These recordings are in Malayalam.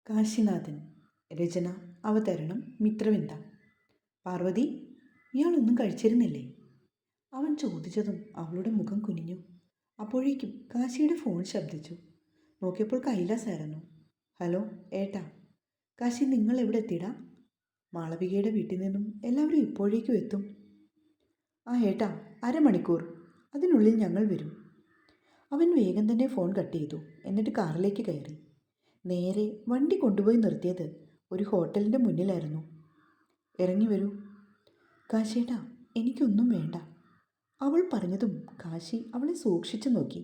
കാശിനാഥൻ. രചന അവതരണം മിത്രവിന്ദ. പാർവതി, ഇയാളൊന്നും കഴിച്ചിരുന്നില്ലേ? അവൻ ചോദിച്ചതും അവളുടെ മുഖം കുനിഞ്ഞു. അപ്പോഴേക്കും കാശിയുടെ ഫോൺ ശബ്ദിച്ചു. നോക്കിയപ്പോൾ കൈലാസായിരുന്നു. ഹലോ ഏട്ടാ. കാശി, നിങ്ങൾ എവിടെ എത്തിയിടാ? മാളവികയുടെ വീട്ടിൽ നിന്നും എല്ലാവരും ഇപ്പോഴേക്കും എത്തും. ആ ഏട്ടാ, അരമണിക്കൂർ, അതിനുള്ളിൽ ഞങ്ങൾ വരും. അവൻ വേഗം തന്നെ ഫോൺ കട്ട് ചെയ്തു. എന്നിട്ട് കാറിലേക്ക് കയറി. നേരെ വണ്ടി കൊണ്ടുപോയി നിർത്തിയത് ഒരു ഹോട്ടലിൻ്റെ മുന്നിലായിരുന്നു. ഇറങ്ങി വരൂ. കാശിയേട്ടാ, എനിക്കൊന്നും വേണ്ട. അവൾ പറഞ്ഞതും കാശി അവളെ സൂക്ഷിച്ചു നോക്കി.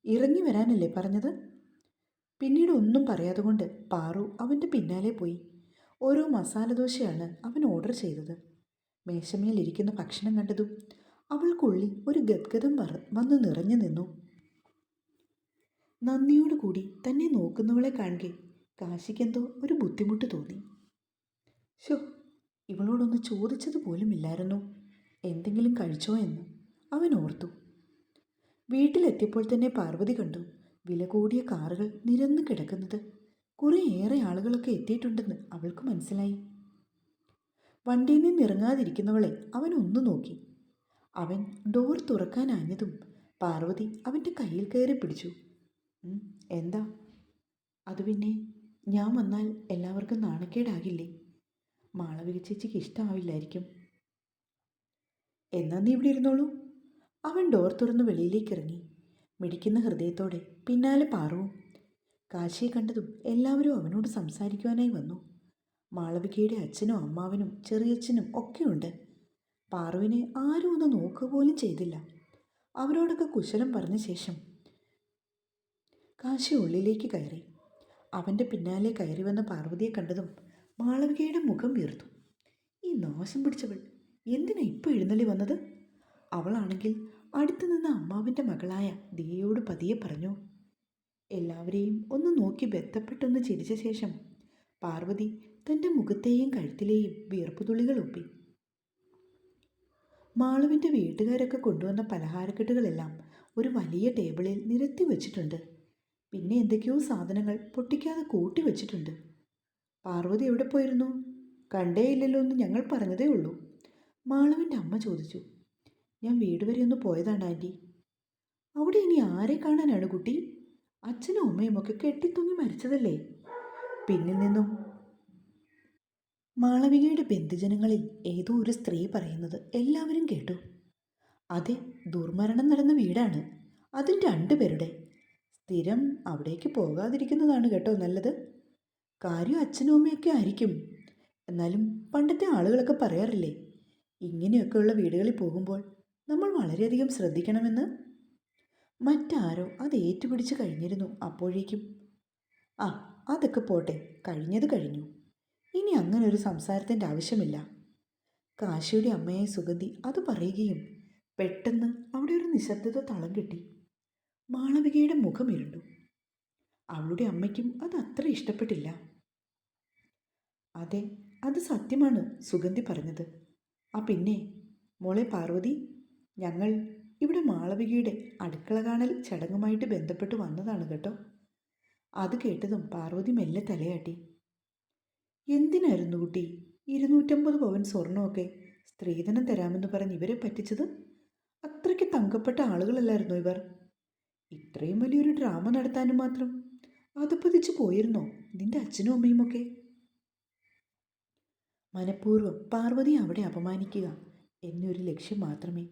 ഇറങ്ങി വരാനല്ലേ പറഞ്ഞത്? പിന്നീട് ഒന്നും പറയാതെ കൊണ്ട് പാറു അവൻ്റെ പിന്നാലെ പോയി. ഓരോ മസാലദോശയാണ് അവൻ ഓർഡർ ചെയ്തത്. മേശമേലിരിക്കുന്ന ഭക്ഷണം കണ്ടതും അവൾക്കുള്ളിൽ ഒരു ഗദ്ഗതം വന്ന് നിറഞ്ഞു നിന്നു. നന്ദിയോടുകൂടി തന്നെ നോക്കുന്നവളെ കാണുകെ കാശിക്കെന്തോ ഒരു ബുദ്ധിമുട്ട് തോന്നി. ഷോ, ഇവളോടൊന്ന് ചോദിച്ചത് പോലുമില്ലായിരുന്നു എന്തെങ്കിലും കഴിച്ചോ എന്ന് അവൻ ഓർത്തു. വീട്ടിലെത്തിയപ്പോൾ തന്നെ പാർവതി കണ്ടു വില കൂടിയ കാറുകൾ നിരന്ന് കിടക്കുന്നത്. കുറേയേറെ ആളുകളൊക്കെ എത്തിയിട്ടുണ്ടെന്ന് അവൾക്ക് മനസ്സിലായി. വണ്ടിയിൽ നിന്ന് ഇറങ്ങാതിരിക്കുന്നവളെ അവൻ ഒന്നു നോക്കി. അവൻ ഡോർ തുറക്കാനാഞ്ഞതും പാർവതി അവൻ്റെ കയ്യിൽ കയറി പിടിച്ചു. എന്താ? അത് പിന്നെ, ഞാൻ വന്നാൽ എല്ലാവർക്കും നാണക്കേടാകില്ലേ? മാളവിക ചേച്ചിക്ക് ഇഷ്ടമാവില്ലായിരിക്കും. എന്നാ നീ ഇവിടെ ഇരുന്നോളൂ. അവൻ ഡോർ തുറന്ന് വെളിയിലേക്ക് ഇറങ്ങി. മിടിക്കുന്ന ഹൃദയത്തോടെ പിന്നാലെ പാറുവും. കാശിയെ കണ്ടതും എല്ലാവരും അവനോട് സംസാരിക്കുവാനായി വന്നു. മാളവികയുടെ അച്ഛനും അമ്മാവനും ചെറിയച്ഛനും ഒക്കെയുണ്ട്. പാറുവിനെ ആരും ഒന്ന് നോക്കുക പോലും ചെയ്തില്ല. അവരോടൊക്കെ കുശലം പറഞ്ഞ ശേഷം കാശി ഉള്ളിലേക്ക് കയറി. അവൻ്റെ പിന്നാലെ കയറി വന്ന പാർവതിയെ കണ്ടതും മാളവികയുടെ മുഖം വീർത്തു. ഈ നാശം പിടിച്ചവൾ എന്തിനാ ഇപ്പോൾ എഴുന്നള്ളി വന്നത്? അവളാണെങ്കിൽ അടുത്തു നിന്ന് അമ്മാവിൻ്റെ മകളായ ദിയയോട് പതിയെ പറഞ്ഞു. എല്ലാവരെയും ഒന്ന് നോക്കി ബന്ധപ്പെട്ടൊന്ന് ചിരിച്ച ശേഷം പാർവതി തൻ്റെ മുഖത്തെയും കഴുത്തിലെയും വിയർപ്പുതുള്ളികൾ ഒപ്പി. മാളുവിൻ്റെ വീട്ടുകാരൊക്കെ കൊണ്ടുവന്ന പലഹാരക്കെട്ടുകളെല്ലാം ഒരു വലിയ ടേബിളിൽ നിരത്തി വച്ചിട്ടുണ്ട്. പിന്നെ എന്തൊക്കെയോ സാധനങ്ങൾ പൊട്ടിക്കാതെ കൂട്ടി വച്ചിട്ടുണ്ട്. പാർവതി എവിടെ പോയിരുന്നു? കണ്ടേ ഇല്ലല്ലോ എന്ന് ഞങ്ങൾ പറഞ്ഞതേ ഉള്ളൂ. മാളുവിൻ്റെ അമ്മ ചോദിച്ചു. ഞാൻ വീട് വരെ ഒന്ന് പോയതാണ് ആൻറ്റി. അവിടെ ഇനി ആരെ കാണാനാണ് കുട്ടി? അച്ഛനും അമ്മയും ഒക്കെ കെട്ടിത്തൂങ്ങി മരിച്ചതല്ലേ? പിന്നിൽ നിന്നും മാളവികയുടെ ബന്ധുജനങ്ങളിൽ ഏതോ ഒരു സ്ത്രീ പറയുന്നത് എല്ലാവരും കേട്ടു. അതെ, ദുർമരണം നടന്ന വീടാണ്. അതും 2 പേരുടെ. സ്ഥിരം അവിടേക്ക് പോകാതിരിക്കുന്നതാണ് കേട്ടോ നല്ലത്. കാര്യം അച്ഛനും അമ്മയൊക്കെ ആയിരിക്കും. എന്നാലും പണ്ടത്തെ ആളുകളൊക്കെ പറയാറില്ലേ, ഇങ്ങനെയൊക്കെയുള്ള വീടുകളിൽ പോകുമ്പോൾ നമ്മൾ വളരെയധികം ശ്രദ്ധിക്കണമെന്ന്. മറ്റാരോ അത് ഏറ്റുപിടിച്ച് കഴിഞ്ഞിരുന്നു അപ്പോഴേക്കും. ആ, അതൊക്കെ പോട്ടെ, കഴിഞ്ഞത് കഴിഞ്ഞു. ഇനി അങ്ങനെ ഒരു സംസാരത്തിൻ്റെ ആവശ്യമില്ല. കാശിയുടെ അമ്മയായ സുഗന്ധി അത് പറയുകയും പെട്ടെന്ന് അവിടെ ഒരു നിശബ്ദത തളം കെട്ടി. മാളവികയുടെ മുഖം ഇരുണ്ടു. അവളുടെ അമ്മയ്ക്കും അത് അത്ര ഇഷ്ടപ്പെട്ടില്ല. അതെ, അത് സത്യമാണ് സുഗന്ധി പറഞ്ഞത്. ആ പിന്നെ മോളെ പാർവതി, ഞങ്ങൾ ഇവിടെ മാളവികയുടെ അടുക്കള കാണൽ ചടങ്ങുമായിട്ട് ബന്ധപ്പെട്ട് വന്നതാണ് കേട്ടോ. അത് കേട്ടതും പാർവതി മെല്ലെ തലയാട്ടി. എന്തിനായിരുന്നു കുട്ടി 250 പവൻ സ്വർണമൊക്കെ സ്ത്രീധനം തരാമെന്ന് പറഞ്ഞ് ഇവരെ പറ്റിച്ചത്? അത്രയ്ക്ക് തങ്കപ്പെട്ട ആളുകളല്ലായിരുന്നോ ഇവർ? ഇത്രയും വലിയൊരു ഡ്രാമ നടത്താനും മാത്രം അതപ്പതിച്ചു പോയിരുന്നോ നിന്റെ അച്ഛനും അമ്മയും ഒക്കെ? മനഃപൂർവ്വം പാർവതി അവിടെ അപമാനിക്കുക എന്നൊരു ലക്ഷ്യം മാത്രമേ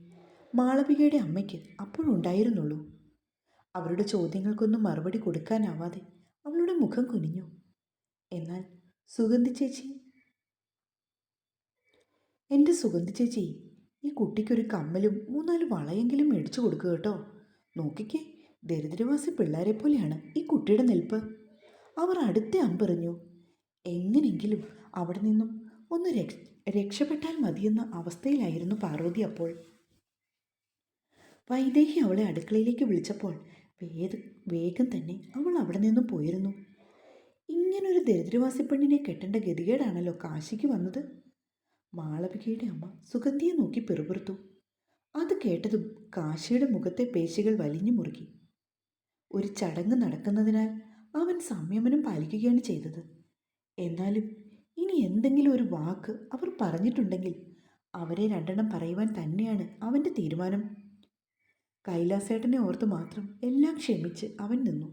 മാളവികയുടെ അമ്മയ്ക്ക് അപ്പോഴുണ്ടായിരുന്നുള്ളൂ. അവരുടെ ചോദ്യങ്ങൾക്കൊന്നും മറുപടി കൊടുക്കാനാവാതെ അവളുടെ മുഖം കുനിഞ്ഞു. എന്നാൽ സുഗന്ധി ചേച്ചി, എൻ്റെ സുഗന്ധി ചേച്ചി, ഈ കുട്ടിക്കൊരു കമ്മലും 3-4 വളയെങ്കിലും മേടിച്ചു കൊടുക്കുക കേട്ടോ. നോക്കിക്കേ, ദരിദ്രവാസി പിള്ളേരെ പോലെയാണ് ഈ കുട്ടിയുടെ നിൽപ്പ്. അവർ അടുത്ത അമ്പെറിഞ്ഞു. എങ്ങനെയെങ്കിലും അവിടെ നിന്നും ഒന്ന് രക്ഷപ്പെട്ടാൽ മതിയെന്ന അവസ്ഥയിലായിരുന്നു പാർവതി അപ്പോൾ. വൈദേഹി അവളെ അടുക്കളയിലേക്ക് വിളിച്ചപ്പോൾ വേഗം തന്നെ അവൾ അവിടെ നിന്നും പോയിരുന്നു. ഇങ്ങനൊരു ദരിദ്രവാസി പെണ്ണിനെ കെട്ടേണ്ട ഗതികേടാണല്ലോ കാശിക്ക് വന്നത്. മാളവികയുടെ അമ്മ സുഗന്ധിയെ നോക്കി പിറുപിറുത്തു. അത് കേട്ടതും കാശിയുടെ മുഖത്തെ പേശികൾ വലിഞ്ഞു മുറുകി. ഒരു ചടങ്ങ് നടക്കുന്നതിനാൽ അവൻ സംയമനം പാലിക്കുകയാണ് ചെയ്തത്. എന്നാലും ഇനി എന്തെങ്കിലും ഒരു വാക്ക് അവർ പറഞ്ഞിട്ടുണ്ടെങ്കിൽ അവരെ രണ്ടെണ്ണം പറയുവാൻ തന്നെയാണ് അവൻ്റെ തീരുമാനം. കൈലാസേട്ടനെ ഓർത്ത് മാത്രം എല്ലാം ക്ഷമിച്ച് അവൻ നിന്നു.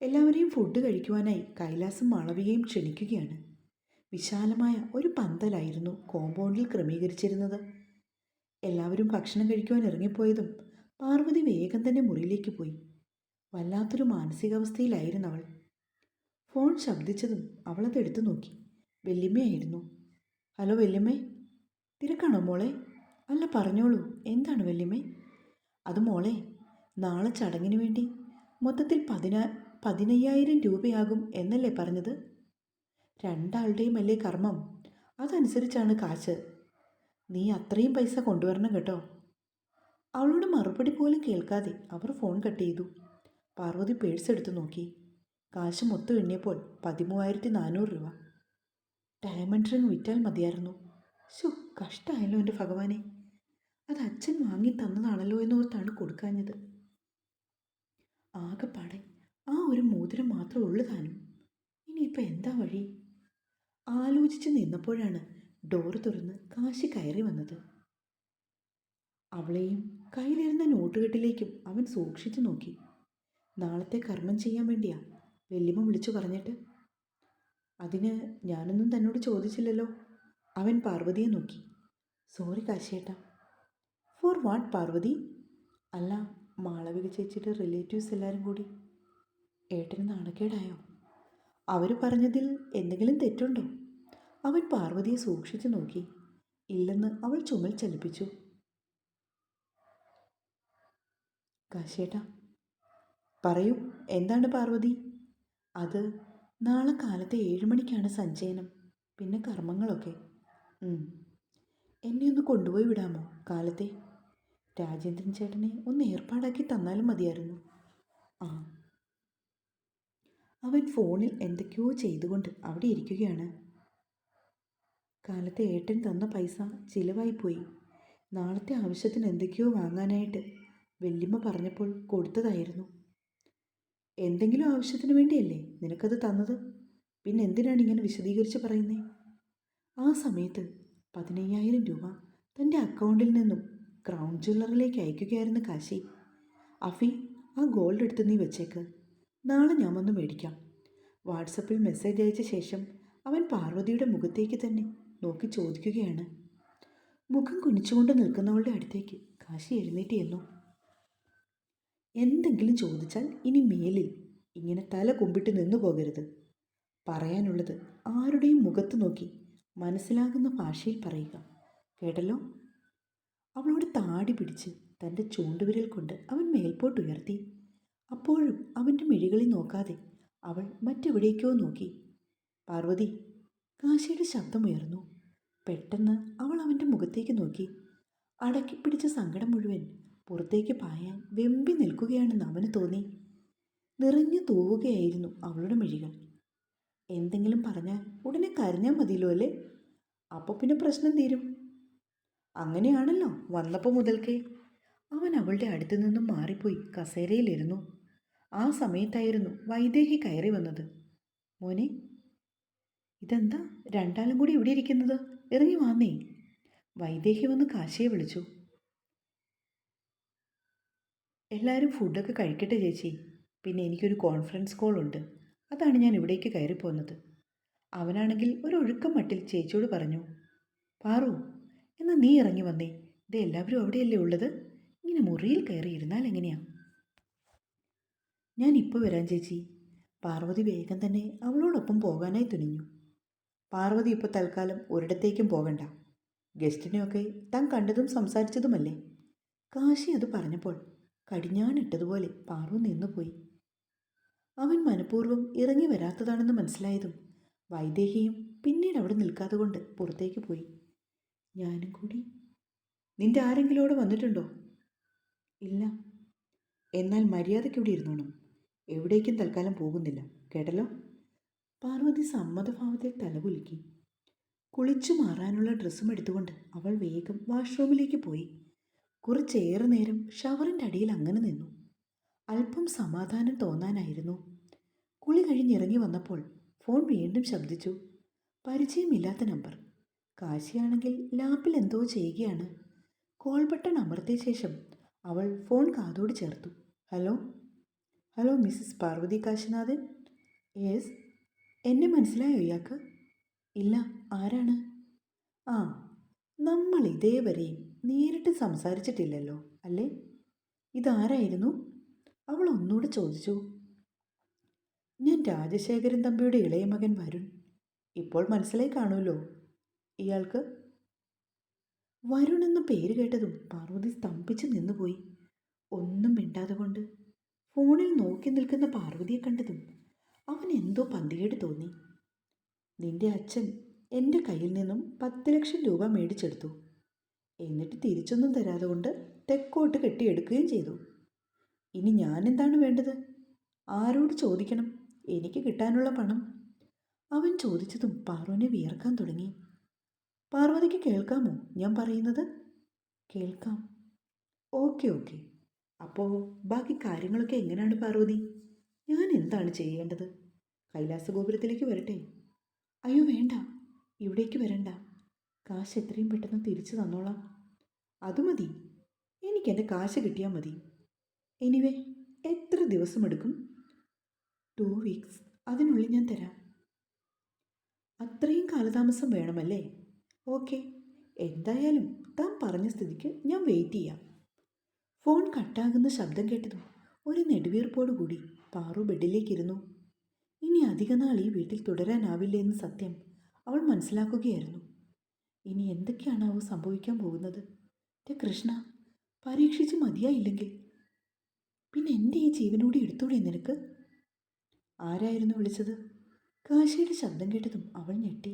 എല്ലാവരെയും ഫുഡ് കഴിക്കുവാനായി കൈലാസം മാളവികയും ക്ഷണിക്കുകയാണ്. വിശാലമായ ഒരു പന്തലായിരുന്നു കോമ്പൗണ്ടിൽ ക്രമീകരിച്ചിരുന്നത്. എല്ലാവരും ഭക്ഷണം കഴിക്കുവാൻ ഇറങ്ങിപ്പോയതും പാർവതി വേഗം തന്നെ മുറിയിലേക്ക് പോയി. വല്ലാത്തൊരു മാനസികാവസ്ഥയിലായിരുന്നു അവൾ. ഫോൺ ശബ്ദിച്ചതും അവളത് എടുത്തു നോക്കി. വല്യമ്മയായിരുന്നു. ഹലോ വല്യമ്മേ, തിരക്കാണോ മോളെ? അല്ല പറഞ്ഞോളൂ, എന്താണ് വല്യമ്മേ? അത് മോളെ, നാളെ ചടങ്ങിന് വേണ്ടി മൊത്തത്തിൽ 15,000 രൂപയാകും എന്നല്ലേ പറഞ്ഞത്? രണ്ടാളുടെയും അല്ലേ കർമ്മം, അതനുസരിച്ചാണ് കാശ്. നീ അത്രയും പൈസ കൊണ്ടുവരണം കേട്ടോ. അവളുടെ മറുപടി പോലും കേൾക്കാതെ അവർ ഫോൺ കട്ട് ചെയ്തു. പാർവതി പേഴ്സ് എടുത്തു നോക്കി. കാശ് മൊത്തം എണ്ണിയപ്പോൾ 13,400 രൂപ. ഡയമണ്ട് റിങ് വിറ്റാൽ മതിയായിരുന്നു. കഷ്ടമായല്ലോ എൻ്റെ ഭഗവാനെ. അത് അച്ഛൻ വാങ്ങി തന്നതാണല്ലോ എന്നോർത്താണ് കൊടുക്കാഞ്ഞത്. ആകെപ്പാടെ ആ ഒരു മോതിരം മാത്രമേ ഉള്ളു താനും. ഇനിയിപ്പോൾ എന്താ വഴി? ആലോചിച്ച് നിന്നപ്പോഴാണ് ഡോറ് തുറന്ന് കാശി കയറി വന്നത്. അവളെയും കയ്യിലിരുന്ന നോട്ടുകെട്ടിലേക്കും അവൻ സൂക്ഷിച്ചു നോക്കി. നാളത്തെ കർമ്മം ചെയ്യാൻ വേണ്ടിയാ വല്യമ്മ വിളിച്ചു പറഞ്ഞിട്ട്. അതിന് ഞാനൊന്നും തന്നോട് ചോദിച്ചില്ലല്ലോ. അവൻ പാർവതിയെ നോക്കി. സോറി കാശിയേട്ടാ. For what Parvathi? അല്ല, മാളവിക ചേച്ചിയുടെ റിലേറ്റീവ്സ് എല്ലാവരും കൂടി. ഏട്ടന് നാണക്കേടായോ? അവർ പറഞ്ഞതിൽ എന്തെങ്കിലും തെറ്റുണ്ടോ? അവൻ പാർവതിയെ സൂക്ഷിച്ചു നോക്കി. ഇല്ലെന്ന് അവൾ ചുമൽ ചലിപ്പിച്ചു. കാശിയേട്ടാ പറയൂ, എന്താണ് പാർവതി? അത് നാളെ കാലത്തെ 7 മണിക്കാണ് സഞ്ചയനം, പിന്നെ കർമ്മങ്ങളൊക്കെ. എന്നെ ഒന്ന് കൊണ്ടുപോയി വിടാമോ കാലത്തെ? രാജേന്ദ്രൻ ചേട്ടനെ ഒന്ന് ഏർപ്പാടാക്കി തന്നാലും മതിയായിരുന്നു. ആ. അവൻ ഫോണിൽ എന്തൊക്കെയോ ചെയ്തുകൊണ്ട് അവിടെ ഇരിക്കുകയാണ്. കാലത്തെ ഏട്ടൻ തന്ന പൈസ ചിലവായിപ്പോയി. നാളത്തെ ആവശ്യത്തിന് എന്തൊക്കെയോ വാങ്ങാനായിട്ട് വല്യമ്മ പറഞ്ഞപ്പോൾ കൊടുത്തതായിരുന്നു. എന്തെങ്കിലും ആവശ്യത്തിന് വേണ്ടിയല്ലേ നിനക്കത് തന്നത്? പിന്നെ എന്തിനാണ് ഇങ്ങനെ വിശദീകരിച്ച് പറയുന്നേ? ആ സമയത്ത് 15,000 രൂപ തൻ്റെ അക്കൗണ്ടിൽ നിന്നും ക്രൗൺ ജ്വല്ലറിലേക്ക് അയക്കുകയായിരുന്നു കാശി. അഫി, ആ ഗോൾഡ് എടുത്ത് നീ വെച്ചേക്ക്, നാളെ ഞാൻ വന്ന് മേടിക്കാം. വാട്സപ്പിൽ മെസ്സേജ് അയച്ച ശേഷം അവൻ പാർവതിയുടെ മുഖത്തേക്ക് തന്നെ നോക്കി ചോദിക്കുകയാണ്. മുഖം കുനിച്ചുകൊണ്ട് നിൽക്കുന്നവളുടെ അടുത്തേക്ക് കാശി എഴുന്നേറ്റ് ചെന്നു. എന്തെങ്കിലും ചോദിച്ചാൽ ഇനി മേലിൽ ഇങ്ങനെ തല കുമ്പിട്ട് നിന്നു പോകരുത്. പറയാനുള്ളത് ആരുടെയും മുഖത്ത് നോക്കി മനസ്സിലാകുന്ന ഭാഷയിൽ പറയുക, കേട്ടല്ലോ? അവളോട് താടി പിടിച്ച് തൻ്റെ ചൂണ്ടുവിരൽ കൊണ്ട് അവൻ മേൽപോട്ടുയർത്തി. അപ്പോഴും അവൻ്റെ മിഴികളിൽ നോക്കാതെ അവൾ മറ്റെവിടേക്കോ നോക്കി. പാർവതി, കാശിയുടെ ശബ്ദമുയർന്നു. പെട്ടെന്ന് അവൾ അവൻ്റെ മുഖത്തേക്ക് നോക്കി. അടക്കിപ്പിടിച്ച സങ്കടം മുഴുവൻ പുറത്തേക്ക് പായാൻ വെമ്പി നിൽക്കുകയാണെന്ന് അവന് തോന്നി. നിറഞ്ഞു തൂവുകയായിരുന്നു അവളുടെ മിഴികൾ. എന്തെങ്കിലും പറഞ്ഞാൽ ഉടനെ കരഞ്ഞാൽ മതിയല്ലോ അല്ലേ? അപ്പോൾ പിന്നെ പ്രശ്നം തീരും. അങ്ങനെയാണല്ലോ വന്നപ്പോൾ മുതൽക്കേ. അവൻ അവളുടെ അടുത്തു നിന്നും മാറിപ്പോയി കസേരയിലിരുന്നു. ആ സമയത്തായിരുന്നു വൈദേഹി കയറി വന്നത്. മോനെ, ഇതെന്താ രണ്ടാളും കൂടി ഇവിടെ ഇരിക്കുന്നത്? ഇറങ്ങി വാന്നേ. വൈദേഹി വന്ന് കാശിയെ വിളിച്ചു. എല്ലാവരും ഫുഡൊക്കെ കഴിക്കട്ടെ ചേച്ചി. പിന്നെ എനിക്കൊരു കോൺഫറൻസ് കോൾ ഉണ്ട്, അതാണ് ഞാൻ ഇവിടേക്ക് കയറിപ്പോന്നത്. അവനാണെങ്കിൽ ഒരു ഒഴുക്കം മട്ടിൽ ചേച്ചിയോട് പറഞ്ഞു. പാറു, എന്നാൽ നീ ഇറങ്ങി വന്നേ. ഇത് എല്ലാവരും അവിടെയല്ലേ ഉള്ളത്? ഇങ്ങനെ മുറിയിൽ കയറി ഇരുന്നാൽ എങ്ങനെയാ? ഞാൻ ഇപ്പോൾ വരാം ചേച്ചി. പാർവതി വേഗം തന്നെ അവളോടൊപ്പം പോകാനായി തുനിഞ്ഞു. പാർവതി ഇപ്പോൾ തൽക്കാലം ഒരിടത്തേക്കും പോകണ്ട. ഗസ്റ്റിനെയൊക്കെ താൻ കണ്ടതും സംസാരിച്ചതുമല്ലേ? കാശി അത് പറഞ്ഞപ്പോൾ കടിഞ്ഞാണിട്ടതുപോലെ പാറു നിന്നുപോയി. അവൻ മനഃപൂർവ്വം ഇറങ്ങി വരാത്തതാണെന്ന് മനസ്സിലായതും വൈദേഹിയും പിന്നീട് അവിടെ നിൽക്കാതെ കൊണ്ട് പുറത്തേക്ക് പോയി. ഞാനും കൂടി. നിന്റെ ആരെങ്കിലും അവിടെ വന്നിട്ടുണ്ടോ? ഇല്ല. എന്നാൽ മര്യാദയ്ക്ക് ഇവിടെ ഇരുന്നോണം. എവിടേക്കും തൽക്കാലം പോകുന്നില്ല, കേട്ടല്ലോ? പാർവതി സമ്മതഭാവത്തിൽ തലകുലുക്കി. കുളിച്ചു മാറാനുള്ള ഡ്രസ്സും എടുത്തുകൊണ്ട് അവൾ വേഗം വാഷ്റൂമിലേക്ക് പോയി. കുറച്ചേറെ നേരം ഷവറിൻ്റെ അടിയിൽ അങ്ങനെ നിന്നു. അല്പം സമാധാനം തോന്നാനായിരുന്നു. കുളി കഴിഞ്ഞിറങ്ങി വന്നപ്പോൾ ഫോൺ വീണ്ടും ശബ്ദിച്ചു. പരിചയമില്ലാത്ത നമ്പർ. കാശിയാണെങ്കിൽ ലാപ്പിൽ എന്തോ ചെയ്യുകയാണ്. കോൾ ബട്ടൺ അമർത്തിയ ശേഷം അവൾ ഫോൺ കാതോട് ചേർത്തു. Hello. Hello Mrs Parvathi Kasinathan. Yes. എന്നെ മനസ്സിലായോ ഇയാൾക്ക്? ഇല്ല. ആരാണ്? ആ, നമ്മൾ ഇതേവരെയും നേരിട്ട് സംസാരിച്ചിട്ടില്ലല്ലോ അല്ലേ? ഇതാരായിരുന്നു? അവൾ ഒന്നുകൂടെ ചോദിച്ചു. ഞാൻ രാജശേഖരൻ തമ്പിയുടെ ഇളയ മകൻ വരുൺ. ഇപ്പോൾ മനസ്സിലായി കാണുമല്ലോ ഇയാൾക്ക്. വരുൺ എന്ന പേര് കേട്ടതും പാർവതി സ്തംഭിച്ച് നിന്നുപോയി. ഒന്നും മിണ്ടാതെ കൊണ്ട് ഫോണിൽ നോക്കി നിൽക്കുന്ന പാർവതിയെ കണ്ടതും അവൻ എന്തോ പന്തികേട് തോന്നി. നിന്റെ അച്ഛൻ എൻ്റെ കയ്യിൽ നിന്നും 10 ലക്ഷം രൂപ മേടിച്ചെടുത്തു. എന്നിട്ട് തിരിച്ചൊന്നും തരാതെ കൊണ്ട് തെക്കോട്ട് കെട്ടിയെടുക്കുകയും ചെയ്തു. ഇനി ഞാൻ എന്താണ് വേണ്ടത്? ആരോട് ചോദിക്കണം എനിക്ക് കിട്ടാനുള്ള പണം? അവൻ ചോദിച്ചതും പാർവനെ വിയർക്കാൻ തുടങ്ങി. പാർവതിക്ക് കേൾക്കാമോ ഞാൻ പറയുന്നത്? കേൾക്കാം. Okay okay. അപ്പോൾ ബാക്കി കാര്യങ്ങളൊക്കെ എങ്ങനെയാണ് പാർവതി? ഞാൻ എന്താണ് ചെയ്യേണ്ടത്? കൈലാസഗോപുരത്തിലേക്ക് വരട്ടെ? അയ്യോ വേണ്ട, ഇവിടേക്ക് വരണ്ട. കാശ് എത്രയും പെട്ടെന്ന് തിരിച്ചു തന്നോളാം. അത് മതി, എനിക്കെൻ്റെ കാശ് കിട്ടിയാൽ മതി. എനിവേ, എത്ര ദിവസമെടുക്കും? 2 വീക്സ്. അതിനുള്ളിൽ ഞാൻ തരാം. അത്രയും കാലതാമസം വേണമല്ലേ? ഓക്കെ, എന്തായാലും താൻ പറഞ്ഞ സ്ഥിതിക്ക് ഞാൻ വെയിറ്റ് ചെയ്യാം. ഫോൺ കട്ടാകുന്ന ശബ്ദം കേട്ടതും ഒരു നെടുവീർപ്പോടുകൂടി പാറു ബെഡിലേക്കിരുന്നു. ഇനി അധികനാൾ ഈ വീട്ടിൽ തുടരാനാവില്ല എന്ന് സത്യം അവൾ മനസ്സിലാക്കുകയായിരുന്നു. ഇനി എന്തൊക്കെയാണാവോ സംഭവിക്കാൻ പോകുന്നത്? കൃഷ്ണ, പരീക്ഷിച്ച് മതിയായില്ലെങ്കിൽ പിന്നെ എൻ്റെ ഈ ജീവനോട് എടുത്തൂടെ നിനക്ക്? ആരായിരുന്നു വിളിച്ചത്? കാശിയുടെ ശബ്ദം കേട്ടതും അവൾ ഞെട്ടി.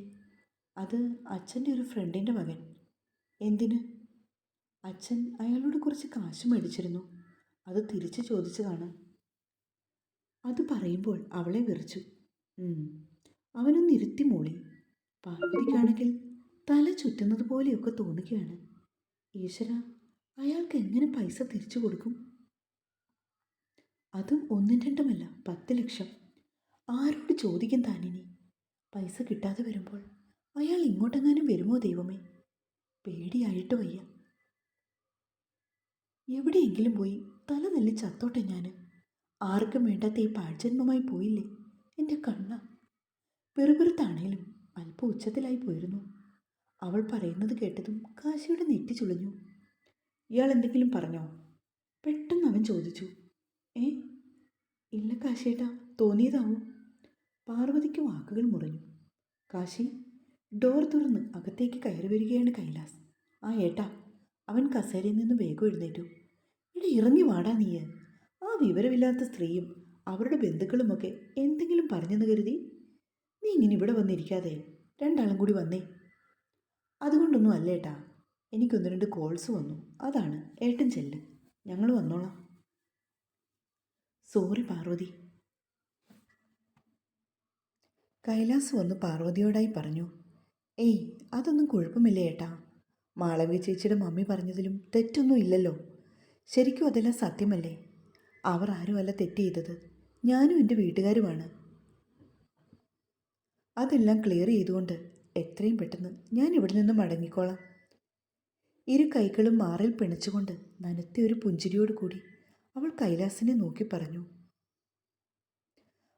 അത് അച്ഛൻ്റെ ഒരു ഫ്രണ്ടിൻ്റെ മകൻ. എന്തിന്? അച്ഛൻ അയാളോട് കുറച്ച് കാശ് മേടിച്ചിരുന്നു. അത് തിരിച്ചു ചോദിച്ചു കാണാം. അത് പറയുമ്പോൾ അവളെ വിറച്ചു. അവനൊന്ന് ഇരുത്തി മൂളി. പാർവതിക്കാണെങ്കിൽ തല ചുറ്റുന്നത് പോലെയൊക്കെ തോന്നുകയാണ്. ഈശ്വര, അയാൾക്ക് എങ്ങനെ പൈസ തിരിച്ചു കൊടുക്കും? അതും 1 2 10 ലക്ഷം. ആരോട് ചോദിക്കും താനിനി? പൈസ കിട്ടാതെ വരുമ്പോൾ അയാൾ ഇങ്ങോട്ടെങ്ങാനും വരുമോ ദൈവമേ? പേടിയായിട്ട് വയ്യ. എവിടെയെങ്കിലും പോയി തല നെല്ലി ചത്തോട്ടെ ഞാൻ. ആർക്കും വേണ്ടാത്ത ഈ പാഴ്ജന്മമായി പോയില്ലേ എൻ്റെ കണ്ണ. പെറുപെറുത്താണേലും അല്പം ഉച്ചത്തിലായി പോയിരുന്നു. അവൾ പറയുന്നത് കേട്ടതും കാശിയുടെ നെറ്റി ചുളിഞ്ഞു. ഇയാൾ എന്തെങ്കിലും പറഞ്ഞോ? പെട്ടെന്ന് അവൻ ചോദിച്ചു. ഇല്ല കാശിയേട്ടാ, തോന്നിയതാവും. പാർവതിക്ക് വാക്കുകൾ മുറിഞ്ഞു. കാശി, ഡോർ തുറന്ന് അകത്തേക്ക് കയറി വരികയാണ് കൈലാസ്. ആ ഏട്ടാ. അവൻ കസേരയിൽ നിന്ന് വേഗം എഴുന്നേറ്റു. ഇവിടെ ഇറങ്ങി വാടാ നീ. ആ വിവരമില്ലാത്ത സ്ത്രീയും അവരുടെ ബന്ധുക്കളുമൊക്കെ എന്തെങ്കിലും പറഞ്ഞെന്ന് കരുതി നീ ഇങ്ങനെ ഇവിടെ വന്നിരിക്കാതെ 2 ആളും കൂടി വന്നേ. അതുകൊണ്ടൊന്നും അല്ല ഏട്ടാ, എനിക്കൊന്ന് 2 കോൾസ് വന്നു, അതാണ്. ഏട്ടൻ ചെല്ല്, ഞങ്ങൾ വന്നോളാം. സോറി പാർവതി. കൈലാസ് വന്ന് പാർവതിയോടായി പറഞ്ഞു. ഏയ്, അതൊന്നും കുഴപ്പമില്ല ഏട്ടാ. മാളവിക ചേച്ചിയുടെ മമ്മി പറഞ്ഞതിലും തെറ്റൊന്നും ഇല്ലല്ലോ. ശരിക്കും അതെല്ലാം സത്യമല്ലേ? അവർ ആരുമല്ല തെറ്റ് ചെയ്തത്, ഞാനും എൻ്റെ വീട്ടുകാരുമാണ്. അതെല്ലാം ക്ലിയർ ചെയ്തുകൊണ്ട് എത്രയും പെട്ടെന്ന് ഞാൻ ഇവിടെ നിന്ന് മടങ്ങിക്കോളാം. ഇരു കൈകളും മാറിൽ പിണച്ചുകൊണ്ട് നനത്തിയൊരു പുഞ്ചിരിയോട് കൂടി അവൾ കൈലാസിനെ നോക്കി പറഞ്ഞു.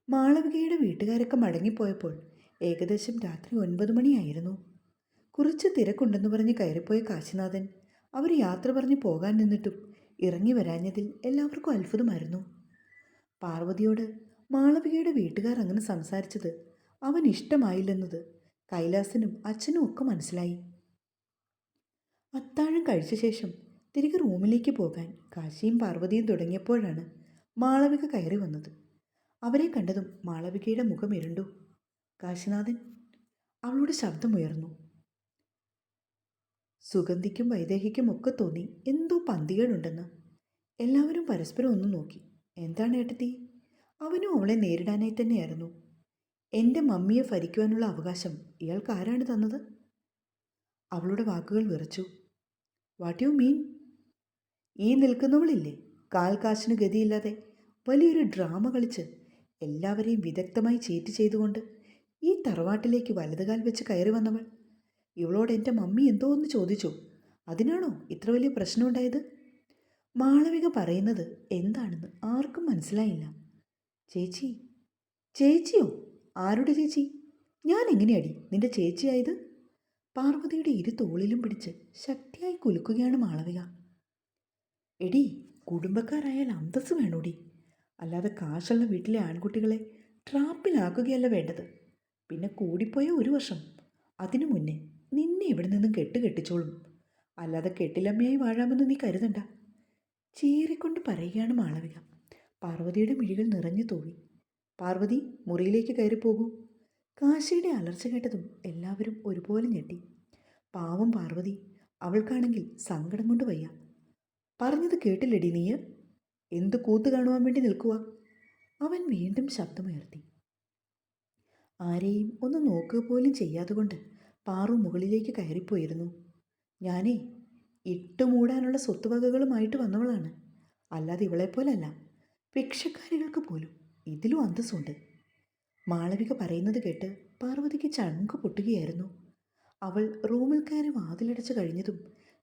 മാളവികയുടെ വീട്ടുകാരൊക്കെ മടങ്ങിപ്പോയപ്പോൾ ഏകദേശം രാത്രി 9 മണിയായിരുന്നു. കുറച്ച് തിരക്കുണ്ടെന്ന് പറഞ്ഞ് കയറിപ്പോയ കാശിനാഥൻ അവർ യാത്ര പറഞ്ഞ് പോകാൻ നിന്നിട്ടും ഇറങ്ങി വരാഞ്ഞതിൽ എല്ലാവർക്കും അത്ഭുതമായിരുന്നു. പാർവതിയോട് മാളവികയുടെ വീട്ടുകാർ അങ്ങനെ സംസാരിച്ചത് അവൻ ഇഷ്ടമായില്ലെന്നത് കൈലാസിനും അച്ഛനും ഒക്കെ മനസ്സിലായി. അത്താഴം കഴിച്ച ശേഷം തിരികെ റൂമിലേക്ക് പോകാൻ കാശിയും പാർവതിയും തുടങ്ങിയപ്പോഴാണ് മാളവിക കയറി വന്നത്. അവരെ കണ്ടതും മാളവികയുടെ മുഖം ഇരുണ്ടു. കാശിനാഥൻ, അവളുടെ ശബ്ദമുയർന്നു. സുഗന്ധിക്കും വൈദേഹിക്കും ഒക്കെ തോന്നി എന്തോ പന്തികേടുണ്ടെന്ന്. എല്ലാവരും പരസ്പരം ഒന്ന് നോക്കി. എന്താണ് ഏട്ടത്തി? അവനും അവളെ നേരിടാനായി തന്നെയായിരുന്നു. എൻ്റെ മമ്മിയെ ഭരിക്കുവാനുള്ള അവകാശം ഇയാൾക്ക് ആരാണ് തന്നത്? അവളുടെ വാക്കുകൾ വിറച്ചു. What you mean? ഈ നിൽക്കുന്നവളില്ലേ, കാൽ കാശിന് ഗതിയില്ലാതെ വലിയൊരു ഡ്രാമ കളിച്ച് എല്ലാവരെയും വിദഗ്ധമായി ചീറ്റ് ചെയ്തുകൊണ്ട് ഈ തറവാട്ടിലേക്ക് വലതുകാൽ വെച്ച് കയറി വന്നവൾ. ഇവളോട് എൻ്റെ മമ്മി എന്തോ ഒന്ന് ചോദിച്ചു. അതിനാണോ ഇത്ര വലിയ പ്രശ്നമുണ്ടായത്? മാളവിക പറയുന്നത് എന്താണെന്ന് ആർക്കും മനസ്സിലായില്ല. ചേച്ചി? ചേച്ചിയോ? ആരുടെ ചേച്ചി? ഞാൻ എങ്ങനെയടി നിന്റെ ചേച്ചിയായത്? പാർവതിയുടെ ഇരു തോളിലും പിടിച്ച് ശക്തിയായി കുലുക്കുകയാണ് മാളവിക. എടി, കുടുംബക്കാരായാൽ അന്തസ് വേണോടി, അല്ലാതെ കാശുള്ള വീട്ടിലെ ആൺകുട്ടികളെ ട്രാപ്പിലാക്കുകയല്ല വേണ്ടത്. പിന്നെ കൂടിപ്പോയ 1 വർഷം, അതിനു മുന്നേ നിന്നെ ഇവിടെ നിന്നും കെട്ടിച്ചോളും. അല്ലാതെ കെട്ടിലമ്മയായി വാഴാമെന്ന് നീ കരുതണ്ട. ചീറിക്കൊണ്ട് പറയുകയാണ് മാളവിക. പാർവതിയുടെ മിഴികൾ നിറഞ്ഞു തൂവി. പാർവതി, മുറിയിലേക്ക് കയറിപ്പോകൂ. കാശിയുടെ അലർച്ച കേട്ടതും എല്ലാവരും ഒരുപോലെ ഞെട്ടി. പാവം പാർവതി, അവൾക്കാണെങ്കിൽ സങ്കടം കൊണ്ട് വയ്യ. പറഞ്ഞത് കേട്ടില്ലടി നീ? എന്ത് കൂത്ത് കാണുവാൻ വേണ്ടി നിൽക്കുക? അവൻ വീണ്ടും ശബ്ദമുയർത്തി. ആരെയും ഒന്ന് നോക്കുക പോലും ചെയ്യാതുകൊണ്ട് പാറു മുകളിലേക്ക് കയറിപ്പോയിരുന്നു. ഞാനേ ഇട്ടുമൂടാനുള്ള സ്വത്തുവകകളുമായിട്ട് വന്നവളാണ്, അല്ലാതെ ഇവളെപ്പോലല്ല. ഭിക്ഷക്കാരികൾക്ക് പോലും ഇതിലും അന്തസ്സുണ്ട്. മാളവിക പറയുന്നത് കേട്ട് പാർവതിക്ക് ചങ്ക് പൊട്ടുകയായിരുന്നു. അവൾ റൂമിൽ കയറി വാതിലടച്ചു കഴിഞ്ഞതും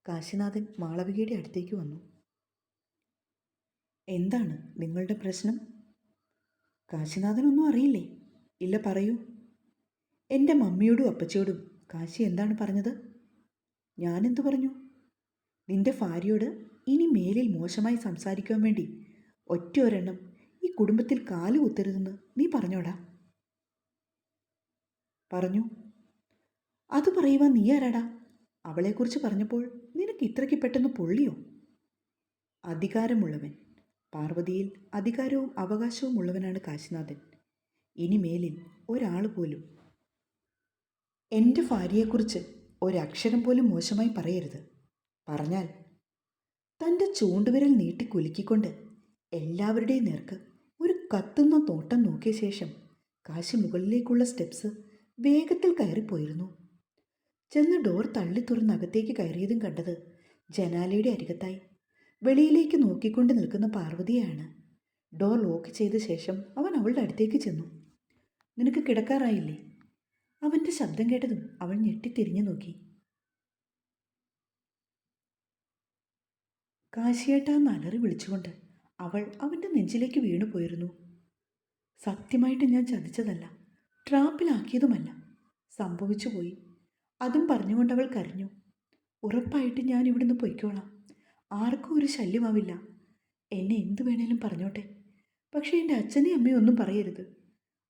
കാശിനാഥൻ മാളവികയുടെ അടുത്തേക്ക് വന്നു. എന്താണ് നിങ്ങളുടെ പ്രശ്നം? കാശിനാഥനൊന്നും അറിയില്ലേ? ഇല്ല, പറയൂ. എൻ്റെ മമ്മിയോടും അപ്പച്ചിയോടും കാശി എന്താണ് പറഞ്ഞത്? ഞാനെന്തു പറഞ്ഞു? നിന്റെ ഭാര്യയോട് ഇനി മേലിൽ മോശമായി സംസാരിക്കാൻ വേണ്ടി ഒറ്റയൊരെണ്ണം ഈ കുടുംബത്തിൽ കാല് കുത്തരുതെന്ന് നീ പറഞ്ഞോടാ? പറഞ്ഞു. അത് പറയുവാൻ നീ ആരാടാ? അവളെക്കുറിച്ച് പറഞ്ഞപ്പോൾ നിനക്ക് ഇത്രയ്ക്ക് പെട്ടെന്ന് പൊള്ളിയോ? അധികാരമുള്ളവൻ. പാർവതിയിൽ അധികാരവും അവകാശവും ഉള്ളവനാണ് കാശിനാഥൻ. ഇനി മേലിൽ ഒരാൾ പോലും എൻ്റെ ഭാര്യയെക്കുറിച്ച് ഒരക്ഷരം പോലും മോശമായി പറയരുത്. പറഞ്ഞാൽ തൻ്റെ ചൂണ്ടുവിരൽ നീട്ടി കുലുക്കിക്കൊണ്ട് എല്ലാവരുടെയും നേർക്ക് ഒരു കത്തുന്ന നോട്ടം നോക്കിയ ശേഷം കാശി മുകളിലേക്കുള്ള സ്റ്റെപ്സ് വേഗത്തിൽ കയറിപ്പോയിരുന്നു. ചെന്ന് ഡോർ തള്ളി തുറന്ന് അകത്തേക്ക് കയറിയതും കണ്ടത് ജനാലയുടെ അരികത്തായി വെളിയിലേക്ക് നോക്കിക്കൊണ്ട് നിൽക്കുന്ന പാർവതിയാണ്. ഡോർ ലോക്ക് ചെയ്ത ശേഷം അവൻ അവളുടെ അടുത്തേക്ക് ചെന്നു. നിനക്ക് കിടക്കാറായില്ലേ? അവൻ്റെ ശബ്ദം കേട്ടതും അവൾ ഞെട്ടിത്തിരിഞ്ഞു നോക്കി. കാശിയേട്ടാന്ന് അലറി വിളിച്ചുകൊണ്ട് അവൾ അവൻ്റെ നെഞ്ചിലേക്ക് വീണു പോയിരുന്നു. സത്യമായിട്ട് ഞാൻ ചതിച്ചതല്ല, ട്രാപ്പിലാക്കിയതുമല്ല, സംഭവിച്ചു പോയി. അതും പറഞ്ഞുകൊണ്ട് അവൾ കരഞ്ഞു. ഉറപ്പായിട്ട് ഞാൻ ഇവിടുന്ന് പൊയ്ക്കോളാം, ആർക്കും ഒരു ശല്യമാവില്ല. എന്നെ എന്തു വേണേലും പറഞ്ഞോട്ടെ, പക്ഷേ എൻ്റെ അച്ഛനെയും അമ്മയും ഒന്നും പറയരുത്.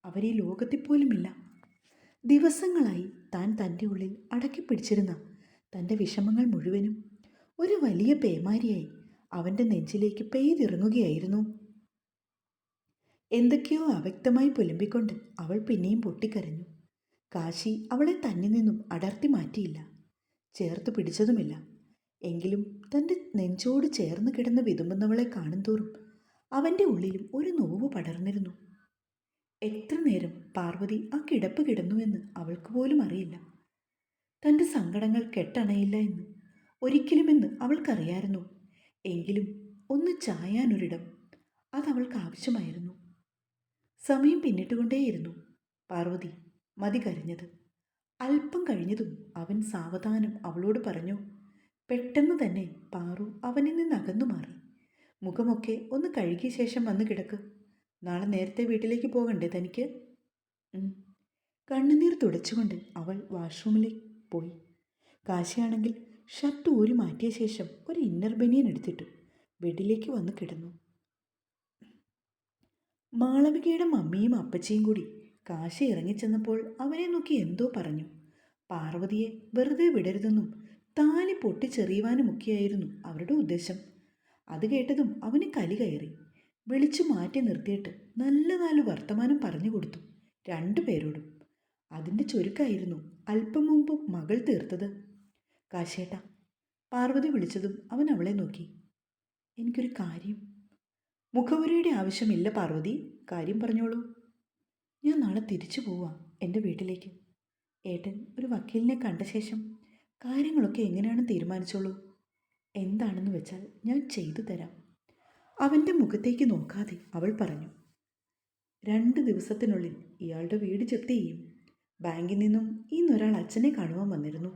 അവരീ ലോകത്തിൽ പോലുമില്ല. ദിവസങ്ങളായി താൻ തൻ്റെ ഉള്ളിൽ അടക്കി പിടിച്ചിരുന്ന തൻ്റെ വിഷമങ്ങൾ മുഴുവനും ഒരു വലിയ പേമാരിയായി അവൻ്റെ നെഞ്ചിലേക്ക് പെയ്തിറങ്ങുകയായിരുന്നു. എന്തൊക്കെയോ അവ്യക്തമായി പുലമ്പിക്കൊണ്ട് അവൾ പിന്നെയും പൊട്ടിക്കരഞ്ഞു. കാശി അവളെ തന്നിൽ നിന്നും അടർത്തി മാറ്റിയില്ല, ചേർത്ത് പിടിച്ചതുമില്ല. എങ്കിലും തൻ്റെ നെഞ്ചോട് ചേർന്ന് കിടന്ന് വിതുമ്പുന്നവളെ കാണുന്തോറും അവൻ്റെ ഉള്ളിലും ഒരു നോവ് പടർന്നിരുന്നു. എത്ര നേരം പാർവതി ആ കിടപ്പ് കിടന്നുവെന്ന് അവൾക്ക് പോലും അറിയില്ല. തൻ്റെ സങ്കടങ്ങൾ കെട്ടണയില്ല എന്ന് ഒരിക്കലുമെന്ന് അവൾക്കറിയായിരുന്നു. എങ്കിലും ഒന്ന് ചായാനൊരിടം അതവൾക്ക് ആവശ്യമായിരുന്നു. സമയം പിന്നിട്ടുകൊണ്ടേയിരുന്നു. പാർവതി മതി കരഞ്ഞത്. അല്പം കഴിഞ്ഞതും അവൻ സാവധാനം അവളോട് പറഞ്ഞു. പെട്ടെന്ന് തന്നെ പാറു അവനിൽ നിന്ന് അകന്നു മാറി. മുഖമൊക്കെ ഒന്ന് കഴുകിയ ശേഷം വന്ന് കിടക്ക്. നാളെ നേരത്തെ വീട്ടിലേക്ക് പോകണ്ടേ തനിക്ക്? കണ്ണുനീർ തുടച്ചുകൊണ്ട് അവൾ വാഷ്റൂമിലേക്ക് പോയി. കാശിയാണെങ്കിൽ ഷർട്ട് ഊരി മാറ്റിയ ശേഷം ഒരു ഇന്നർ ബനിയൻ എടുത്തിട്ട് ബെഡിലേക്ക് വന്ന് കിടന്നു. മാളവികയുടെ മമ്മിയും അപ്പച്ചിയും കൂടി കാശി ഇറങ്ങിച്ചെന്നപ്പോൾ അവനെ നോക്കി എന്തോ പറഞ്ഞു. പാർവതിയെ വെറുതെ വിടരുതെന്നും താലി പൊട്ടിച്ചെറിയുവാനുമൊക്കെയായിരുന്നു അവരുടെ ഉദ്ദേശം. അത് കേട്ടതും അവന് കലി കയറി. വിളിച്ചു മാറ്റി നിർത്തിയിട്ട് നല്ല 4 വർത്തമാനം പറഞ്ഞു കൊടുത്തു 2 പേരോടും. അതിൻ്റെ ചുരുക്കായിരുന്നു അല്പം മുമ്പ് മകൾ തീർത്തത്. കാശേട്ടാ, പാർവതി വിളിച്ചതും അവൻ അവളെ നോക്കി. എനിക്കൊരു കാര്യം. മുഖവുരയുടെ ആവശ്യമില്ല പാർവതി, കാര്യം പറഞ്ഞോളൂ. ഞാൻ നാളെ തിരിച്ചു പോവാം എൻ്റെ വീട്ടിലേക്ക്. ഏട്ടൻ ഒരു വക്കീലിനെ കണ്ട ശേഷം കാര്യങ്ങളൊക്കെ എങ്ങനെയാണെന്ന് തീരുമാനിച്ചോളൂ. എന്താണെന്ന് വെച്ചാൽ ഞാൻ ചെയ്തു തരാം. അവൻ്റെ മുഖത്തേക്ക് നോക്കാതെ അവൾ പറഞ്ഞു, 2 ദിവസത്തിനുള്ളിൽ ഇയാളുടെ വീട് ജപ്തി ചെയ്യും. ബാങ്കിൽ നിന്നും ഇന്നൊരാൾ അച്ഛനെ കാണുവാൻ വന്നിരുന്നു.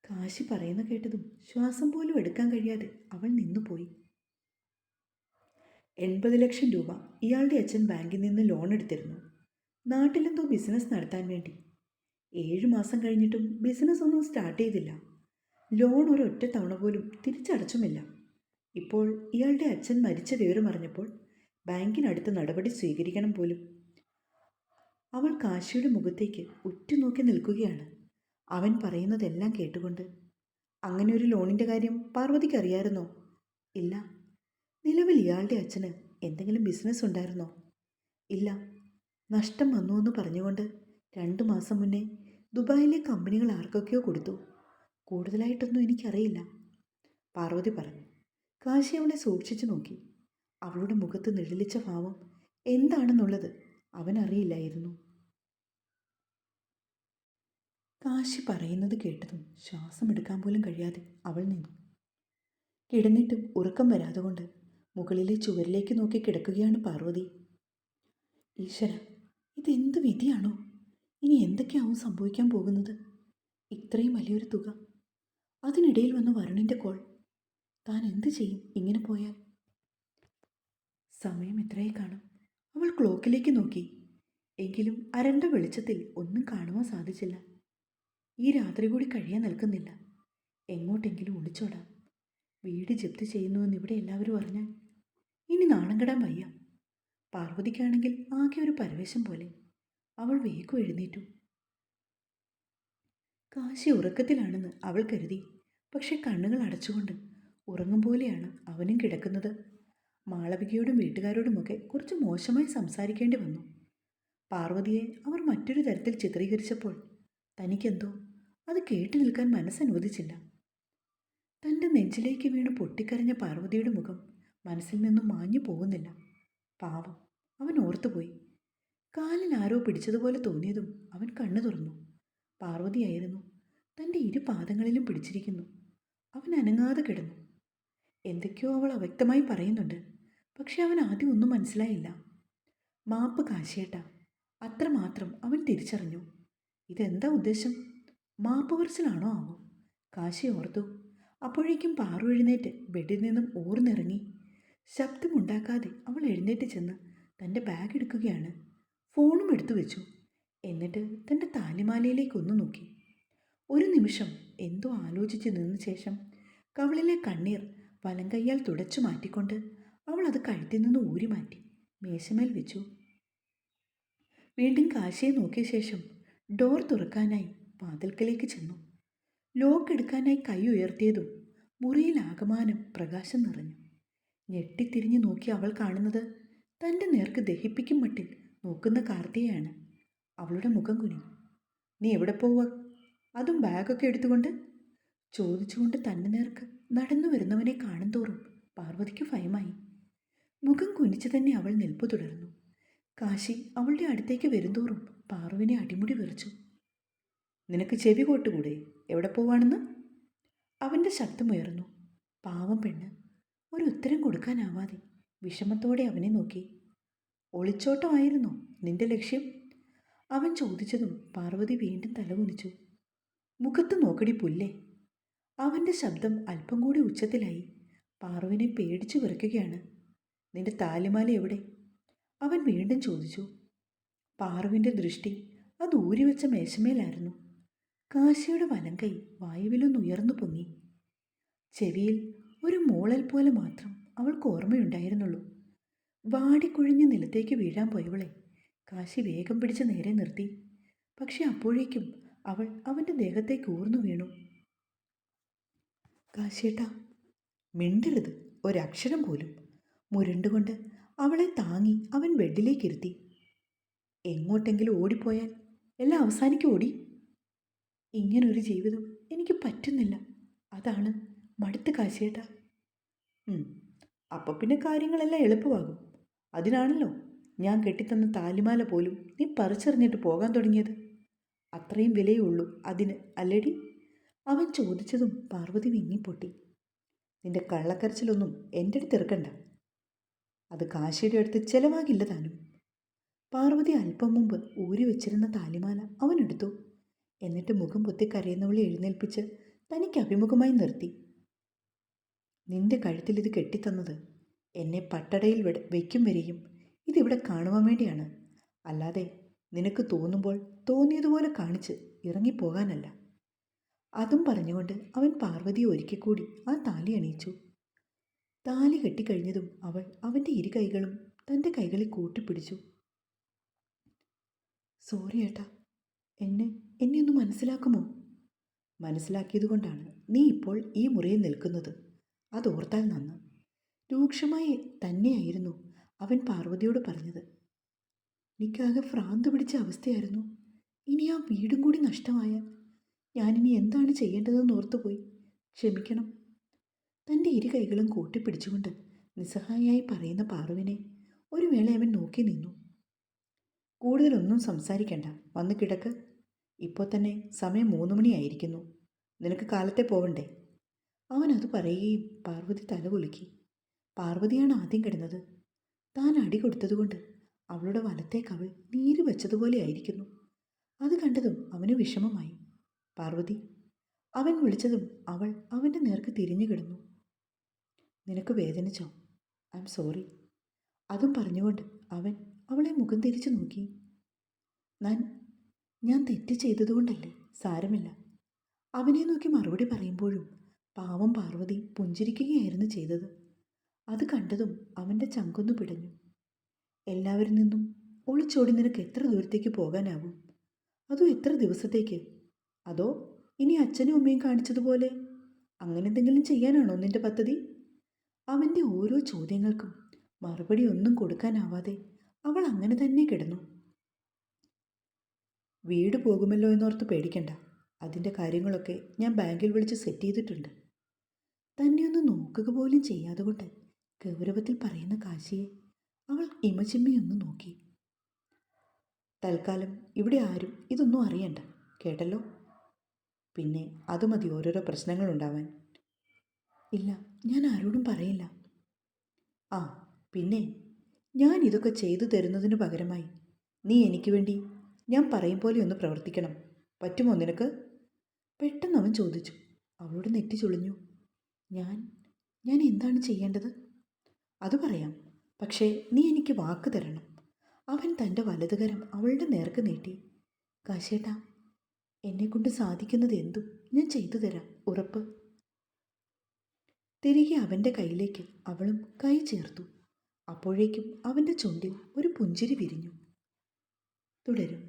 കാശി പറയുന്ന കേട്ടതും ശ്വാസം പോലും എടുക്കാൻ കഴിയാതെ അവൾ നിന്നുപോയി. 80 ലക്ഷം രൂപ ഇയാളുടെ അച്ഛൻ ബാങ്കിൽ നിന്ന് ലോൺ എടുത്തിരുന്നു. നാട്ടിലെന്തോ ബിസിനസ് നടത്താൻ വേണ്ടി. 7 മാസം കഴിഞ്ഞിട്ടും ബിസിനസ് ഒന്നും സ്റ്റാർട്ട് ചെയ്തില്ല. ലോൺ ഒരൊറ്റ തവണ പോലും തിരിച്ചടച്ചുമില്ല. ഇപ്പോൾ ഇയാളുടെ അച്ഛൻ മരിച്ച വിവരം അറിഞ്ഞപ്പോൾ ബാങ്കിനടുത്ത് നടപടി സ്വീകരിക്കണം പോലും. അവൾ കാശിയുടെ മുഖത്തേക്ക് ഉറ്റുനോക്കി നിൽക്കുകയാണ്, അവൻ പറയുന്നതെല്ലാം കേട്ടുകൊണ്ട്. അങ്ങനെ ഒരു ലോണിൻ്റെ കാര്യം പാർവതിക്ക് അറിയാമായിരുന്നോ? ഇല്ല. നിലവിൽ ഇയാളുടെ അച്ഛന് എന്തെങ്കിലും ബിസിനസ് ഉണ്ടായിരുന്നോ? ഇല്ല. നഷ്ടം വന്നുവെന്ന് പറഞ്ഞുകൊണ്ട് 2 മാസം മുന്നേ ദുബായിലെ കമ്പനികൾ ആർക്കൊക്കെയോ കൊടുത്തു. കൂടുതലായിട്ടൊന്നും എനിക്കറിയില്ല, പാർവതി പറഞ്ഞു. കാശി അവളെ സൂക്ഷിച്ചു നോക്കി. അവളുടെ മുഖത്ത് നിഴലിച്ച ഭാവം എന്താണെന്നുള്ളത് അവനറിയില്ലായിരുന്നു. കാശി പറയുന്നത് കേട്ടതും ശ്വാസമെടുക്കാൻ പോലും കഴിയാതെ അവൾ നിന്നു. കിടന്നിട്ടും ഉറക്കം വരാതെ കൊണ്ട് മുകളിലെ ചുവരിലേക്ക് നോക്കി കിടക്കുകയാണ് പാർവതി. ഈശ്വര, ഇതെന്ത് വിധിയാണോ? ഇനി എന്തൊക്കെയാവും സംഭവിക്കാൻ പോകുന്നത്? ഇത്രയും വലിയൊരു തുക, അതിനിടയിൽ വന്ന വരുണിൻ്റെ കോൾ. താൻ എന്ത് ചെയ്യും ഇങ്ങനെ പോയാൽ? സമയം എത്രയായി കാണും? അവൾ ക്ലോക്കിലേക്ക് നോക്കി. എങ്കിലും അരണ്ട വെളിച്ചത്തിൽ ഒന്നും കാണുവാൻ സാധിച്ചില്ല. ഈ രാത്രി കൂടി കഴിയാൻ നിൽക്കുന്നില്ല. എങ്ങോട്ടെങ്കിലും ഒളിച്ചോടാം. വീട് ജപ്തി ചെയ്യുന്നുവെന്ന് ഇവിടെ എല്ലാവരും അറിഞ്ഞാൽ ഇനി നാണം കെടാൻ വയ്യ. പാർവതിക്കാണെങ്കിൽ ആകെ ഒരു പരവേശം പോലെ. അവൾ വേഗം എഴുന്നേറ്റു. കാശി ഉറക്കത്തിലാണെന്ന് അവൾ കരുതി. പക്ഷെ കണ്ണുകൾ അടച്ചുകൊണ്ട് ഉറങ്ങും പോലെയാണ് അവനും കിടക്കുന്നത്. മാളവികയോടും വീട്ടുകാരോടുമൊക്കെ കുറച്ച് മോശമായി സംസാരിക്കേണ്ടി വന്നു. പാർവതിയെ അവർ മറ്റൊരു തരത്തിൽ ചിത്രീകരിച്ചപ്പോൾ തനിക്കെന്തോ അത് കേട്ടു നിൽക്കാൻ മനസ്സനുവദിച്ചില്ല. തൻ്റെ നെഞ്ചിലേക്ക് വീണ് പൊട്ടിക്കരഞ്ഞ പാർവതിയുടെ മുഖം മനസ്സിൽ നിന്നും മാഞ്ഞു പോകുന്നില്ല. പാവം, അവൻ ഓർത്തുപോയി. കാലിൽ ആരോ പിടിച്ചതുപോലെ തോന്നിയതും അവൻ കണ്ണു തുറന്നു. പാർവതിയായിരുന്നു. തൻ്റെ 2 പാദങ്ങളിലും പിടിച്ചിരിക്കുന്നു. അവൻ അനങ്ങാതെ കിടന്നു. എന്തൊക്കെയോ അവൾ അവ്യക്തമായി പറയുന്നുണ്ട്. പക്ഷെ അവൻ ആദ്യം ഒന്നും മനസ്സിലായില്ല. മാപ്പ് കാശിയേട്ടാ, അത്രമാത്രം അവൻ തിരിച്ചറിഞ്ഞു. ഇതെന്താ ഉദ്ദേശം? മാപ്പ് പറച്ചിലാണോ ആവോ? കാശി ഓർത്തു. അപ്പോഴേക്കും പാറു എഴുന്നേറ്റ് ബെഡിൽ നിന്നും ഊർന്നിറങ്ങി. ശബ്ദമുണ്ടാക്കാതെ അവൾ എഴുന്നേറ്റ് ചെന്ന് തൻ്റെ ബാഗ് എടുക്കുകയാണ്. ഫോണും എടുത്തു വെച്ചു. എന്നിട്ട് തൻ്റെ താലിമാലയിലേക്ക് ഒന്ന് നോക്കി. ഒരു നിമിഷം എന്തോ ആലോചിച്ച് നിന്ന ശേഷം കവിളിലെ കണ്ണീർ വലങ്കയ്യാൽ തുടച്ചു മാറ്റിക്കൊണ്ട് അവൾ അത് കഴുത്തിൽ നിന്ന് ഊരി മാറ്റി മേശമേൽ വെച്ചു. വീണ്ടും കാശിയെ നോക്കിയ ശേഷം ഡോർ തുറക്കാനായി വാതിൽക്കലേക്ക് ചെന്നു. ലോക്ക് എടുക്കാനായി കൈ ഉയർത്തിയതും മുറിയിൽ ആകമാനം പ്രകാശം നിറഞ്ഞു. ഞെട്ടിത്തിരിഞ്ഞ് നോക്കി അവൾ കാണുന്നത് തൻ്റെ നേർക്ക് ദഹിപ്പിക്കും മട്ടിൽ നോക്കുന്ന കാർത്തിയെയാണ്. അവളുടെ മുഖം കുനിഞ്ഞു. നീ എവിടെ പോവുക? അതും ബാഗൊക്കെ എടുത്തുകൊണ്ട്? ചോദിച്ചുകൊണ്ട് തൻ്റെ നേർക്ക് നടന്നു വരുന്നവനെ കാണും തോറും പാർവതിക്ക് ഭയമായി. മുഖം കുനിച്ച് തന്നെ അവൾ നിൽപ്പ് തുടർന്നു. കാശി അവളുടെ അടുത്തേക്ക് വരുംതോറും പാറുവിനെ അടിമുടി വിറച്ചു. നിനക്ക് ചെവി കോട്ടുകൂടെ എവിടെ പോവാണെന്ന്? അവൻ്റെ ശബ്ദമുയർന്നു. പാവം പെണ്ണ് ഒരു ഉത്തരം കൊടുക്കാനാവാതെ വിഷമത്തോടെ അവനെ നോക്കി. ഒളിച്ചോട്ടമായിരുന്നോ നിന്റെ ലക്ഷ്യം? അവൻ ചോദിച്ചതും പാർവതി വീണ്ടും തലകുനിച്ചു. മുഖത്ത് നോക്കടി പുല്ലേ. അവൻ്റെ ശബ്ദം അല്പം കൂടി ഉച്ചത്തിലായി. പാറുവിനെ പേടിച്ചു വിറയ്ക്കുകയാണ്. നിന്റെ താലിമാല എവിടെ? അവൻ വീണ്ടും ചോദിച്ചു. പാറുവിൻ്റെ ദൃഷ്ടി അത് ഊരിവെച്ച മേശമേലായിരുന്നു. കാശിയുടെ വലങ്കൈ വായുവിലൊന്നുയർന്നു പൊങ്ങി. ചെവിയിൽ ഒരു മൂളൽ പോലെ മാത്രം അവൾക്ക് ഓർമ്മയുണ്ടായിരുന്നുള്ളൂ. വാടിക്കുഴിഞ്ഞ് നിലത്തേക്ക് വീഴാൻ പോയവളെ കാശി വേഗം പിടിച്ച് നേരെ നിർത്തി. പക്ഷെ അപ്പോഴേക്കും അവൾ അവൻ്റെ ദേഹത്തേക്ക് ഊർന്നു വീണു. കാശിയേട്ടാ, മിണ്ടരുത് ഒരക്ഷരം പോലും. മുരണ്ടുകൊണ്ട് അവളെ താങ്ങി അവൻ ബെഡിലേക്കിരുത്തി. എങ്ങോട്ടെങ്കിലും ഓടിപ്പോയാൽ എല്ലാം അവസാനിക്കും ഓടി. ഇങ്ങനൊരു ജീവിതം എനിക്ക് പറ്റുന്നില്ല. അതാണ് മടുത്ത് കാശിയേട്ടാ. അപ്പം പിന്നെ കാര്യങ്ങളെല്ലാം എളുപ്പമാകും. അതിനാണല്ലോ ഞാൻ കെട്ടിത്തന്ന താലിമാല പോലും നീ പറിച്ചെറിഞ്ഞിട്ട് പോകാൻ തുടങ്ങിയത്. അത്രയും വിലയേ ഉള്ളൂ അതിന്, അല്ലേടി? അവൻ ചോദിച്ചതും പാർവതി വിങ്ങിപ്പൊട്ടി. നിന്റെ കള്ളക്കരച്ചിലൊന്നും എൻ്റെ അടുത്ത് ഇറക്കണ്ട. അത് കാശിയുടെ അടുത്ത് ചെലവാകില്ല താനും. പാർവതി അല്പം മുമ്പ് ഊരി വെച്ചിരുന്ന താലിമാല അവനെടുത്തു. എന്നിട്ട് മുഖം പൊത്തി കരയുന്നവളെ എഴുന്നേൽപ്പിച്ച് തനിക്ക് അഭിമുഖമായി നിർത്തി. നിന്റെ കഴുത്തിൽ ഇത് കെട്ടിത്തന്നത് എന്നെ പട്ടടയിൽ വയ്ക്കും വരെയും ഇതിവിടെ കാണുവാൻ വേണ്ടിയാണ്. അല്ലാതെ നിനക്ക് തോന്നുമ്പോൾ തോന്നിയതുപോലെ കാണിച്ച് ഇറങ്ങിപ്പോകാനല്ല. അതും പറഞ്ഞുകൊണ്ട് അവൻ പാർവതിയെ ഒരിക്കൽ കൂടി ആ താലി അണിയിച്ചു. താലി കെട്ടിക്കഴിഞ്ഞതും അവൾ അവൻ്റെ ഇരു കൈകളും തൻ്റെ കൈകളിൽ കൂട്ടിപ്പിടിച്ചു. സോറി ഏട്ടാ, എന്നെ ഒന്ന് മനസ്സിലാക്കുമോ? മനസ്സിലാക്കിയതുകൊണ്ടാണ് നീ ഇപ്പോൾ ഈ മുറിയിൽ നിൽക്കുന്നത്. അതോർത്താൽ നന്ന്. രൂക്ഷമായി തന്നെയായിരുന്നു അവൻ പാർവതിയോട് പറഞ്ഞത്. എനിക്കാകെ ഭ്രാന്ത് പിടിച്ച അവസ്ഥയായിരുന്നു. ഇനി ആ വീടും കൂടി നഷ്ടമായാൽ ഞാനിനി എന്താണ് ചെയ്യേണ്ടതെന്ന് ഓർത്തുപോയി. ക്ഷമിക്കണം. തൻ്റെ ഇരു കൈകളും കൂട്ടിപ്പിടിച്ചുകൊണ്ട് നിസ്സഹായായി പറയുന്ന പാറുവിനെ ഒരു വേള അവൻ നോക്കി നിന്നു. കൂടുതലൊന്നും സംസാരിക്കണ്ട, വന്ന് കിടക്ക്. ഇപ്പോൾ തന്നെ സമയം 3 മണിയായിരിക്കുന്നു. നിനക്ക് കാലത്തെ പോവണ്ടേ? അവനത് പറയുകയും പാർവതി തലകുലുക്കി. പാർവതിയാണ് ആദ്യം കിടന്നത്. താൻ അടി കൊടുത്തതുകൊണ്ട് അവളുടെ വലത്തെ കവിൾ നീര് വെച്ചതുപോലെ ആയിരിക്കുന്നു. അത് കണ്ടതും അവന് വിഷമമായി. പാർവതി, അവൻ വിളിച്ചതും അവൾ അവൻ്റെ നേർക്ക് തിരിഞ്ഞു കിടന്നു. നിനക്ക് വേദനിച്ചോ? I am sorry. അതും പറഞ്ഞുകൊണ്ട് അവൻ അവളെ മുഖം തിരിച്ചു നോക്കി. ഞാൻ തെറ്റ് ചെയ്തതുകൊണ്ടല്ലേ, സാരമില്ല. അവനെ നോക്കി മറുപടി പറയുമ്പോഴും പാവം പാർവതി പുഞ്ചിരിക്കുകയായിരുന്നു ചെയ്തത്. അത് കണ്ടതും അവൻ്റെ ചങ്കൊന്നു പിടഞ്ഞു. എല്ലാവരിൽ നിന്നും ഒളിച്ചോടി നിനക്ക് എത്ര ദൂരത്തേക്ക് പോകാനാവും? അതോ എത്ര ദിവസത്തേക്ക്? അതോ ഇനി അച്ഛനും അമ്മയും കാണിച്ചതുപോലെ അങ്ങനെ എന്തെങ്കിലും ചെയ്യാനാണോ നിന്റെ പദ്ധതി? അവൻ്റെ ഓരോ ചോദ്യങ്ങൾക്കും മറുപടി ഒന്നും കൊടുക്കാനാവാതെ അവൾ അങ്ങനെ തന്നെ കിടന്നു. വീട് പോകുമല്ലോ എന്നോർത്ത് പേടിക്കണ്ട. അതിൻ്റെ കാര്യങ്ങളൊക്കെ ഞാൻ ബാങ്കിൽ വിളിച്ച് സെറ്റ് ചെയ്തിട്ടുണ്ട്. തന്നെ ഒന്ന് നോക്കുക പോലും ചെയ്യാതെ കൊണ്ട് ഗൗരവത്തിൽ പറയുന്ന കാശിയെ അവൾ ഇമചിമ്മിയൊന്ന് നോക്കി. തൽക്കാലം ഇവിടെ ആരും ഇതൊന്നും അറിയണ്ട, കേട്ടല്ലോ? പിന്നെ അത് മതി ഓരോരോ പ്രശ്നങ്ങളുണ്ടാവാൻ. ഇല്ല, ഞാൻ ആരോടും പറയില്ല. ആ പിന്നെ, ഞാൻ ഇതൊക്കെ ചെയ്തു തരുന്നതിന് പകരമായി നീ എനിക്ക് വേണ്ടി ഞാൻ പറയും പോലെ ഒന്ന് പ്രവർത്തിക്കണം. പറ്റുമോ നിനക്ക്? പെട്ടെന്ന് അവൻ ചോദിച്ചു. അവളുടെ നെറ്റി ചുളിഞ്ഞു. ഞാൻ എന്താണ് ചെയ്യേണ്ടത്? അത് പറയാം, പക്ഷേ നീ എനിക്ക് വാക്ക് തരണം. അവൻ തൻ്റെ വലതുകരം അവളുടെ നേർക്ക് നീട്ടി. കാശേട്ടാ, എന്നെക്കൊണ്ട് സാധിക്കുന്നത് എന്തും ഞാൻ ചെയ്തു തരാം, ഉറപ്പ്. തിരികെ അവൻ്റെ കയ്യിലേക്ക് അവളും കൈ ചേർത്തു. അപ്പോഴേക്കും അവൻ്റെ ചുണ്ടിൽ ഒരു പുഞ്ചിരി വിരിഞ്ഞു. തുടരും.